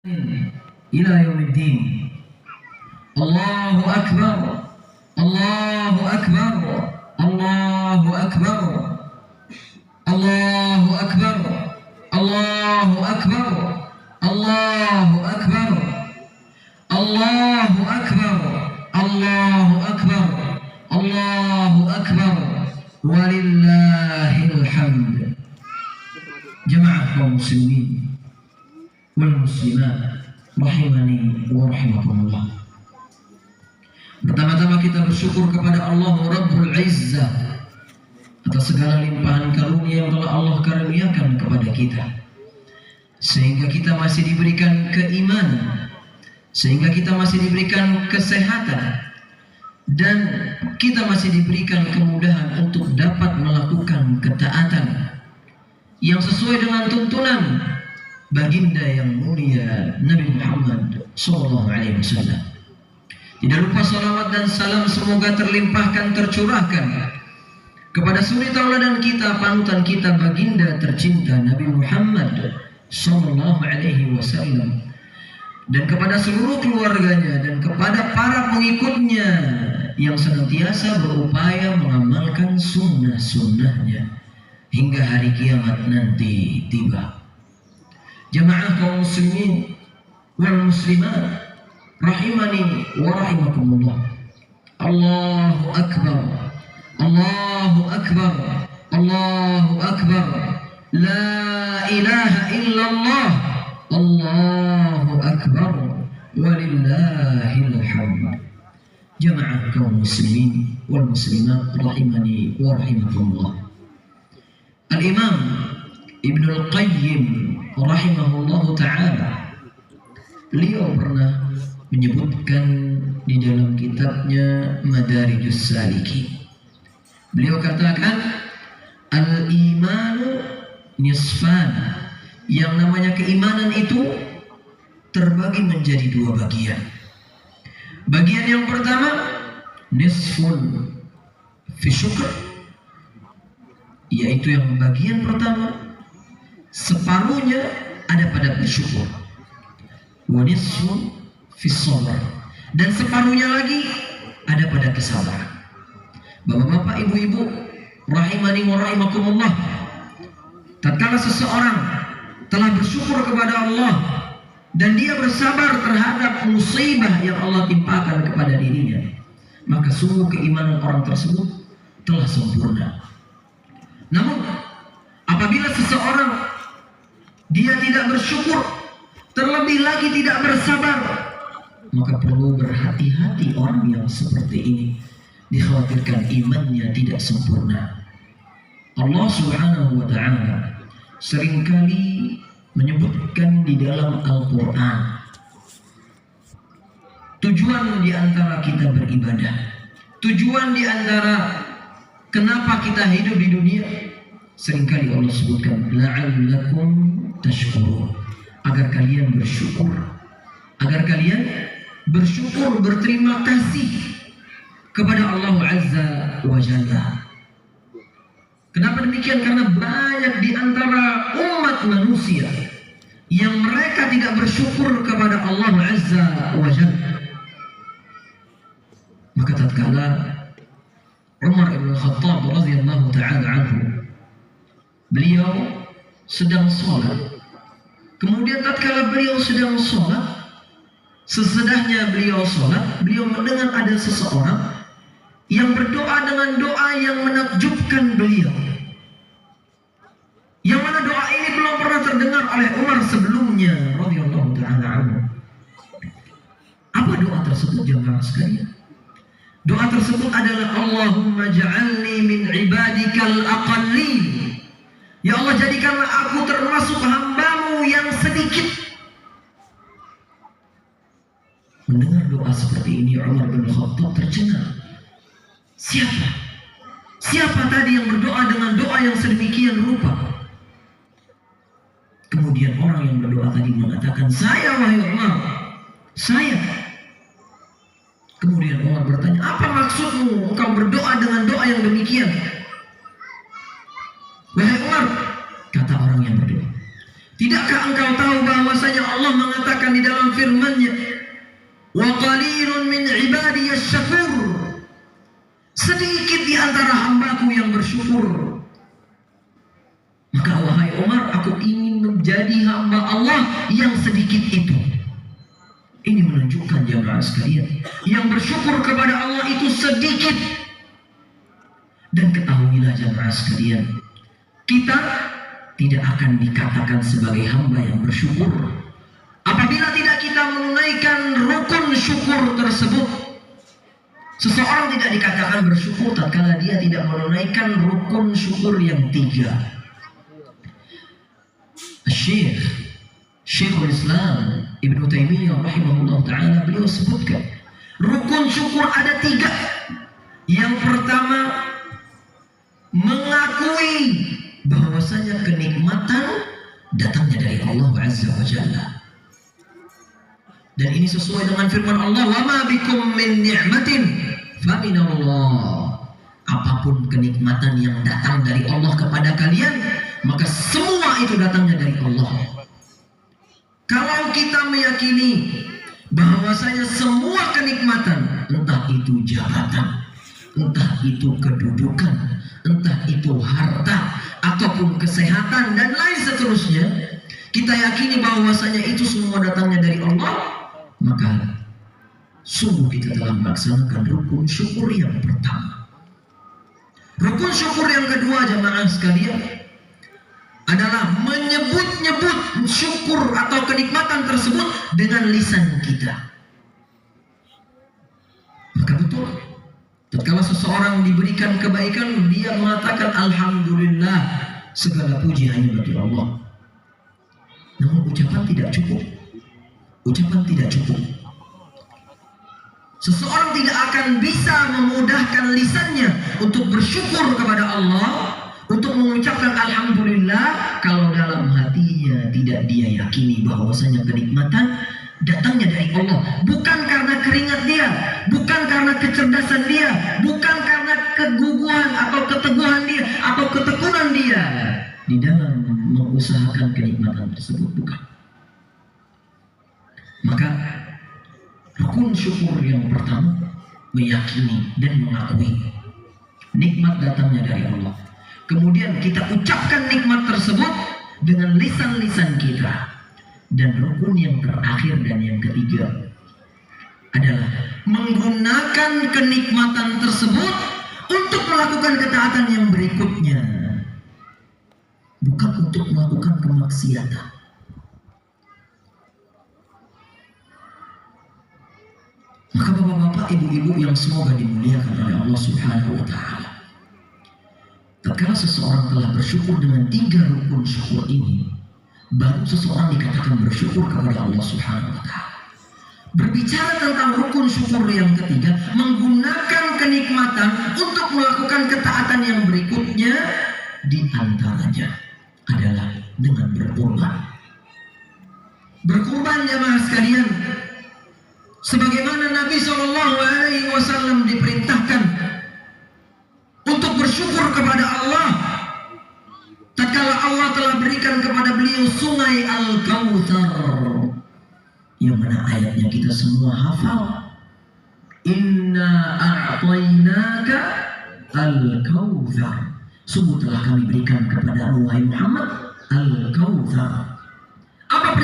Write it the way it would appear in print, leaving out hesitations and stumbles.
إلى يوم الدين. الله أكبر الله أكبر الله أكبر الله أكبر الله أكبر الله أكبر الله أكبر الله أكبر الله أكبر ولله الحمد. جماعة المسلمين والmuslimat rahimani wa rahimakumullah. Pertama-tama kita bersyukur kepada Allah Rabbul Izzah atas segala limpahan karunia yang telah Allah karuniakan kepada kita, sehingga kita masih diberikan keimanan, sehingga kita masih diberikan kesehatan, dan kita masih diberikan kemudahan untuk dapat melakukan ketaatan yang sesuai dengan tuntunan baginda yang mulia Nabi Muhammad SAW. Tidak lupa salawat dan salam semoga terlimpahkan, tercurahkan kepada suri tauladan kita, panutan kita, baginda tercinta Nabi Muhammad SAW, dan kepada seluruh keluarganya dan kepada para pengikutnya yang senantiasa berupaya mengamalkan sunnah-sunnahnya hingga hari kiamat nanti tiba. Jamaah kaum muslimin wal muslimat rahimani wa rahimakumullah. Allahu akbar Allahu akbar Allahu akbar, la ilaha illallah, Allahu akbar walillahil hamd. Jamaah kaum muslimin wal muslimat rahimani wa rahimakumullah. Al-Imam Ibnul Qayyim rahimahullahu ta'ala, beliau pernah menyebutkan di dalam kitabnya Madarijus Salikin, beliau katakan al-imanu nisfan, yang namanya keimanan itu terbagi menjadi dua bagian. Bagian yang pertama nisfun fi syukr, yaitu yang bagian pertama separuhnya ada pada bersyukur, wa nisfun fi sabr, dan separuhnya lagi ada pada kesabaran. Bapak-bapak, ibu-ibu rahimani wa rahimakumullah, tatkala seseorang telah bersyukur kepada Allah dan dia bersabar terhadap musibah yang Allah timpakan kepada dirinya, maka sungguh keimanan orang tersebut telah sempurna. Namun apabila seseorang dia tidak bersyukur, terlebih lagi tidak bersabar, maka perlu berhati-hati orang yang seperti ini, dikhawatirkan imannya tidak sempurna. Allah Subhanahu wa ta'ala seringkali menyebutkan di dalam Al-Quran tujuan di antara kita beribadah, tujuan di antara kenapa kita hidup di dunia. Seringkali Allah sebutkan la'allakum tashkurun, agar kalian bersyukur, agar kalian bersyukur, berterima kasih kepada Allah Azza wa Jalla. Kenapa demikian? Karena banyak di antara umat manusia yang mereka tidak bersyukur kepada Allah Azza wa Jalla. Maka tatkala Umar ibn Khattab radhiyallahu ta'ala anhu, beliau sedang sholat, kemudian tatkala beliau sedang sholat, sesudahnya beliau sholat, beliau mendengar ada seseorang yang berdoa dengan doa yang menakjubkan beliau, yang mana doa ini belum pernah terdengar oleh Umar sebelumnya radhiyallahu ta'ala anhu. Apa doa tersebut jemaah sekalian? Doa tersebut adalah Allahumma ja'alni min ibadikal aqallin, ya Allah, jadikanlah aku termasuk hambamu yang sedikit. Mendengar doa seperti ini, Umar bin Khattab tercengang. Siapa tadi yang berdoa dengan doa yang sedemikian rupa? Kemudian orang yang berdoa tadi mengatakan, saya wahai Umar, saya. Kemudian Umar bertanya, apa maksudmu engkau berdoa dengan doa yang demikian? Wahai Umar, kata orang yang berdoa, Tidakkah engkau tahu bahwasanya Allah mengatakan di dalam firman-Nya, wa qalilun min ibadiyas syakur, sedikit di antara hambaku yang bersyukur. Maka wahai Umar, aku ingin menjadi hamba Allah yang sedikit itu. Ini menunjukkan jamaah sekalian, yang bersyukur kepada Allah itu sedikit. Dan ketahuilah jamaah sekalian, kita tidak akan dikatakan sebagai hamba yang bersyukur apabila tidak kita menunaikan rukun syukur tersebut. Seseorang tidak dikatakan bersyukur tatkala dia tidak menunaikan rukun syukur yang 3. Syekhul Islam Ibnu Taimiyah rahimahullah ta'ala, beliau sebutkan rukun syukur ada 3. Yang pertama, mengakui bahwasanya kenikmatan datangnya dari Allah Azza wa Jalla. Dan ini sesuai dengan firman Allah, wa ma bikum min ni'matin fa minallah. Apapun kenikmatan yang datang dari Allah kepada kalian, maka semua itu datangnya dari Allah. Kalau kita meyakini bahwasanya semua kenikmatan, entah itu jabatan, entah itu kedudukan, entah itu harta, ataupun kesehatan dan lain seterusnya, kita yakini bahwasanya itu semua datangnya dari Allah, maka sungguh kita telah melaksanakan rukun syukur yang pertama. Rukun syukur yang kedua jamaah sekalian adalah menyebut-nyebut syukur atau kenikmatan tersebut dengan lisan kita. Maka betul, tatkala seseorang diberikan kebaikan, dia mengatakan alhamdulillah, segala puji hanya bagi Allah. Namun ucapan tidak cukup. Ucapan tidak cukup. Seseorang tidak akan bisa memudahkan lisannya untuk bersyukur kepada Allah, untuk mengucapkan alhamdulillah, kalau dalam hatinya tidak dia yakini bahwasanya kenikmatan datangnya dari Allah, bukan karena keringat dia, bukan karena kecerdasan dia, bukan karena keguguhan atau keteguhan dia atau ketekunan dia di dalam mengusahakan kenikmatan tersebut, bukan. Maka rukun syukur yang pertama, meyakini dan mengakui nikmat datangnya dari Allah. Kemudian kita ucapkan nikmat tersebut dengan lisan-lisan kita. Dan rukun yang terakhir dan yang ketiga adalah menggunakan kenikmatan tersebut untuk melakukan ketaatan yang berikutnya, bukan untuk melakukan kemaksiatan. Maka bapak-bapak, ibu-ibu yang semoga dimuliakan oleh Allah Subhanahu wa Ta'ala, tatkala seseorang telah bersyukur dengan 3 rukun syukur ini, baru seseorang dikatakan bersyukur kepada Allah Subhanahu wa Ta'ala. Berbicara tentang rukun syukur yang ketiga, menggunakan kenikmatan untuk melakukan ketaatan yang berikutnya, di antaranya adalah dengan berkorban. Berkorban jamaah sekalian, sebagaimana Nabi SAW diperintahkan untuk bersyukur kepada Allah tatkala Allah telah berikan kepada beliau sungai Al-Kautsar, yang mana ayatnya kita semua hafal. Inna a'tainaka Al-Kautsar, sungguh telah kami berikan kepada Muhammad Al-Kautsar. Apa